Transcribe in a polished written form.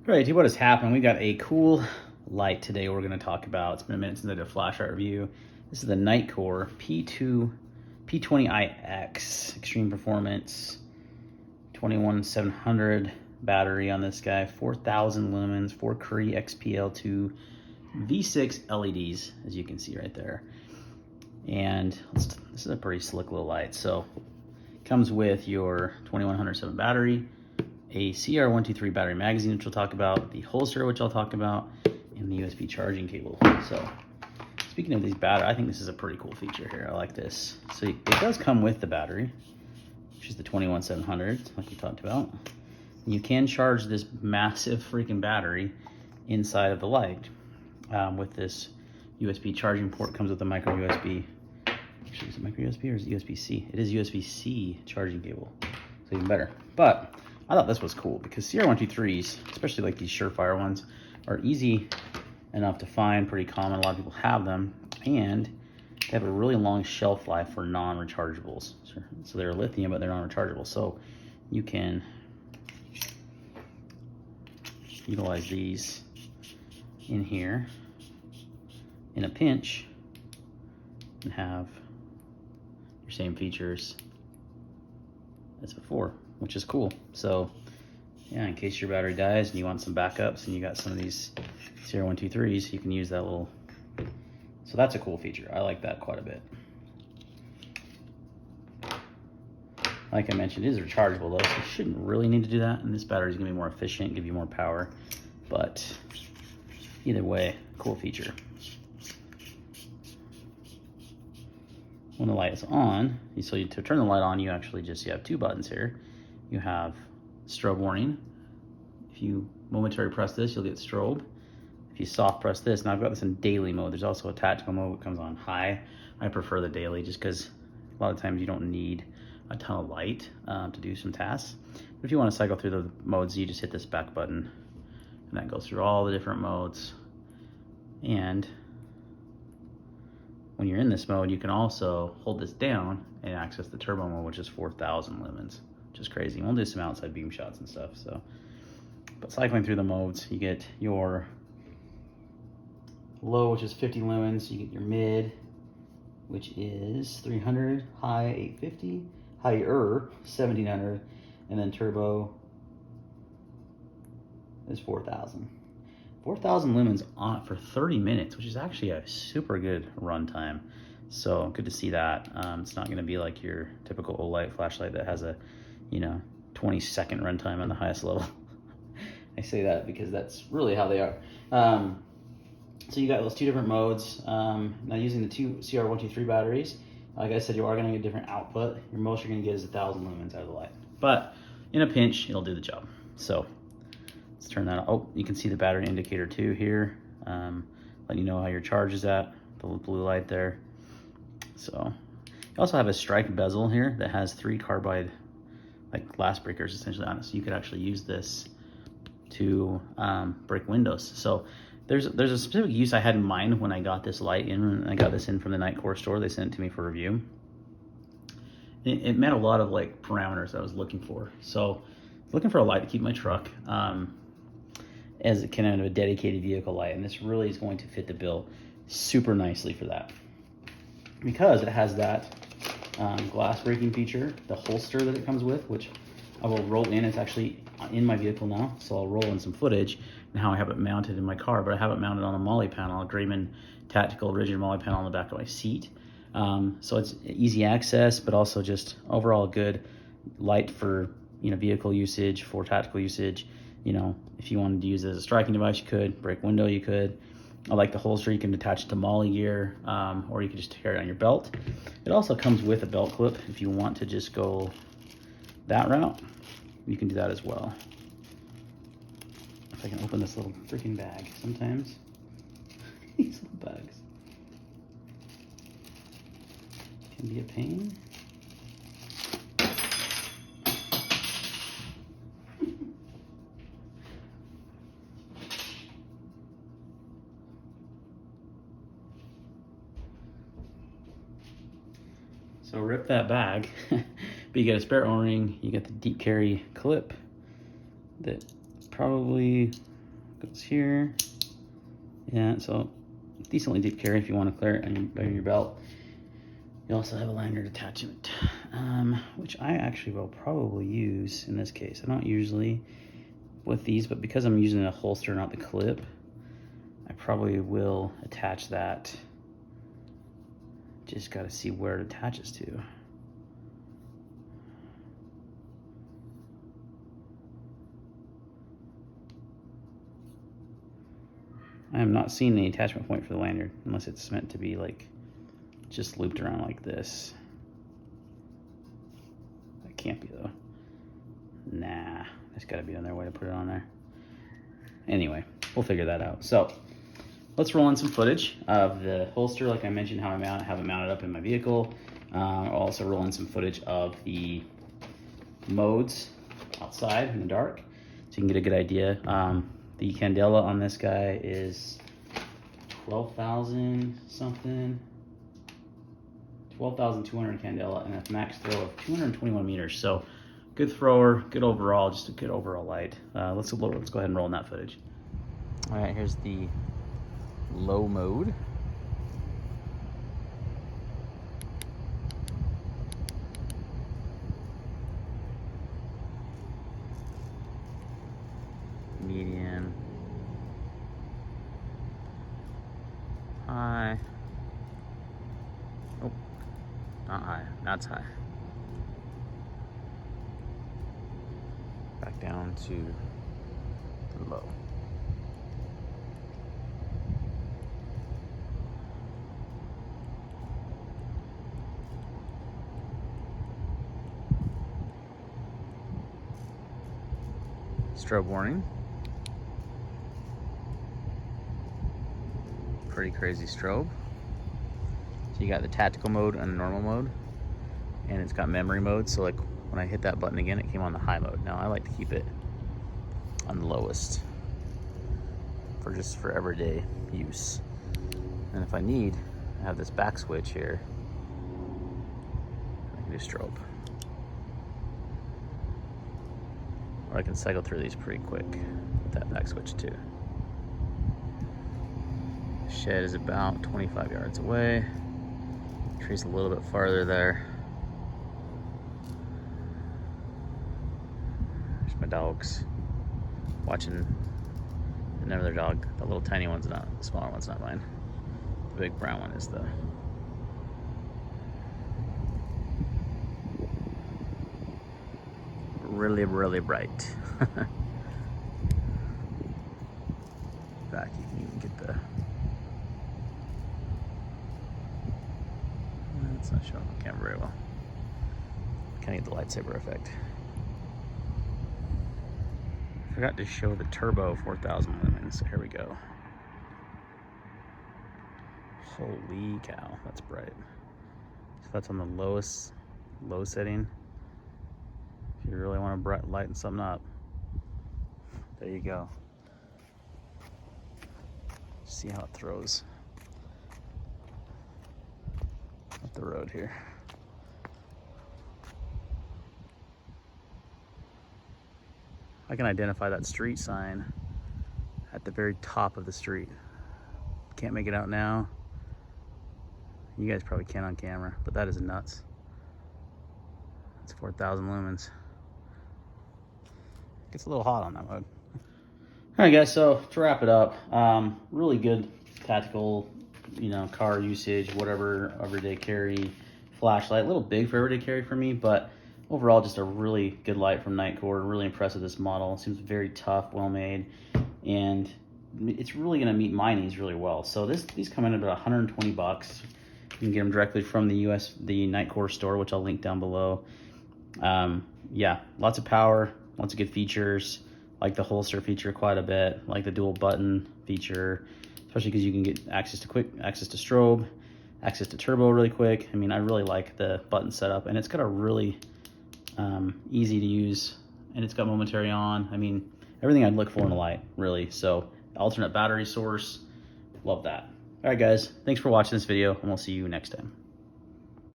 All right, what has happened? We got a cool light today we're going to talk about. It's been a minute since I did a flash art review. This is the Nitecore P20IX Extreme Performance 21700 battery on this guy. 4,000 lumens, 4 Cree XPL2 V6 LEDs, as you can see right there. And this is a pretty slick little light. So it comes with your 2107 battery, a CR123 battery magazine, which we'll talk about, the holster, which I'll talk about, and the USB charging cable. So speaking of these batteries, I think this is a pretty cool feature here. I like this. So it does come with the battery, which is the 21700, like we talked about. You can charge this massive freaking battery inside of the light with this USB charging port. Comes with a micro USB. Actually, is it micro USB or is it USB-C? It is USB-C charging cable, so even better. But I thought this was cool because CR123s, especially like these Surefire ones, are easy enough to find, pretty common. A lot of people have them, and they have a really long shelf life for non-rechargeables. So they're lithium, but they're non-rechargeable. So you can utilize these in here in a pinch and have your same features as before, which is cool. So yeah, in case your battery dies and you want some backups and you got some of these CR123s, you can use that little. So that's a cool feature. I like that quite a bit. Like I mentioned, it is rechargeable though, so you shouldn't really need to do that. And this battery is gonna be more efficient, give you more power. But either way, cool feature. When the light is on, to turn the light on, you have two buttons here. You have strobe warning. If you momentarily press this, you'll get strobe. If you soft press this, now I've got this in daily mode. There's also a tactical mode that comes on high. I prefer the daily just because a lot of times you don't need a ton of light to do some tasks. But if you want to cycle through the modes, you just hit this back button and that goes through all the different modes. And when you're in this mode, you can also hold this down and access the turbo mode, which is 4,000 lumens, which is crazy. We'll do some outside beam shots and stuff. So, but cycling through the modes, you get your low, which is 50 lumens. You get your mid, which is 300, high 850, higher 1700, and then turbo is 4,000. 4,000 lumens on for 30 minutes, which is actually a super good run time. So good to see that. It's not going to be like your typical OLED flashlight that has a 20-second runtime on the highest level. I say that because that's really how they are. So you got those two different modes. Now using the two CR123 batteries, like I said, you are going to get different output. Your most you're going to get is 1,000 lumens out of the light. But in a pinch, it'll do the job. So let's turn that on. Oh, you can see the battery indicator too here, letting you know how your charge is at, the blue light there. So you also have a strike bezel here that has 3 carbide like glass breakers essentially on it. So you could actually use this to break windows. So there's a specific use I had in mind when I got this light in. And I got this in from the Nitecore store. They sent it to me for review. It met a lot of like parameters I was looking for. So looking for a light to keep my truck as a kind of a dedicated vehicle light, and this really is going to fit the bill super nicely for that because it has that glass breaking feature, the holster that it comes with, which I will roll in. It's actually in my vehicle now, so I'll roll in some footage and how I have it mounted in my car, but I have it mounted on a MOLLE panel, a Grayman tactical rigid MOLLE panel on the back of my seat. So it's easy access, but also just overall good light for vehicle usage, for tactical usage. If you wanted to use it as a striking device, you could. Break window, you could. I like the holster. You can attach it to MOLLE gear, or you can just carry it on your belt. It also comes with a belt clip. If you want to just go that route, you can do that as well. If I can open this little freaking bag sometimes. These little bags can be a pain. So rip that bag, but you get a spare O-ring, you get the deep carry clip that probably goes here. Yeah, so decently deep carry if you want to clear it on your belt. You also have a lanyard attachment, which I actually will probably use in this case. I don't usually with these, but because I'm using a holster, not the clip, I probably will attach that. Just got to see where it attaches to. I am not seeing the attachment point for the lanyard unless it's meant to be like just looped around like this. That can't be though. Nah, there's got to be another way to put it on there. Anyway, we'll figure that out. So let's roll in some footage of the holster, like I mentioned, how I have it mounted up in my vehicle. I'll also roll in some footage of the modes outside in the dark, so you can get a good idea. The candela on this guy is 12,000 something, 12,200 candela, and a max throw of 221 meters. So good thrower, good overall, just a good overall light. Let's go ahead and roll in that footage. All right, here's the low mode. Medium. High. Oh, not high. That's high. Back down to low. Strobe warning. Pretty crazy strobe. So you got the tactical mode and the normal mode, and it's got memory mode. So like when I hit that button again, it came on the high mode. Now I like to keep it on the lowest for everyday use. And if I need, I have this back switch here. I can do strobe. Or I can cycle through these pretty quick with that back switch too. Shed is about 25 yards away. Tree's a little bit farther there. There's my dogs watching another dog. The little tiny one's not, the smaller one's not mine. The big brown one is the really, really bright. Back, you can even get the. It's not showing on camera very well. Kind of get the lightsaber effect. Forgot to show the turbo 4,000 lumens. So here we go. Holy cow, that's bright. So that's on the low setting. If you really want to lighten something up, there you go. See how it throws up the road here. I can identify that street sign at the very top of the street. Can't make it out now. You guys probably can on camera, but that is nuts. It's 4,000 lumens. Gets a little hot on that mode. All right, guys, so to wrap it up, really good tactical, car usage, whatever, everyday carry, flashlight. A little big for everyday carry for me, but overall just a really good light from Nitecore. Really impressed with this model. It seems very tough, well made, and it's really going to meet my needs really well. So these come in at about 120 bucks. You can get them directly from the Nitecore store, which I'll link down below. Yeah, lots of power, lots of good features. Like the holster feature quite a bit, like the dual button feature, especially because you can get access to strobe, access to turbo really quick. I mean, I really like the button setup, and it's got a really easy to use, and it's got momentary on. I mean, everything I'd look for in a light, really. So alternate battery source, love that. All right, guys, thanks for watching this video, and we'll see you next time.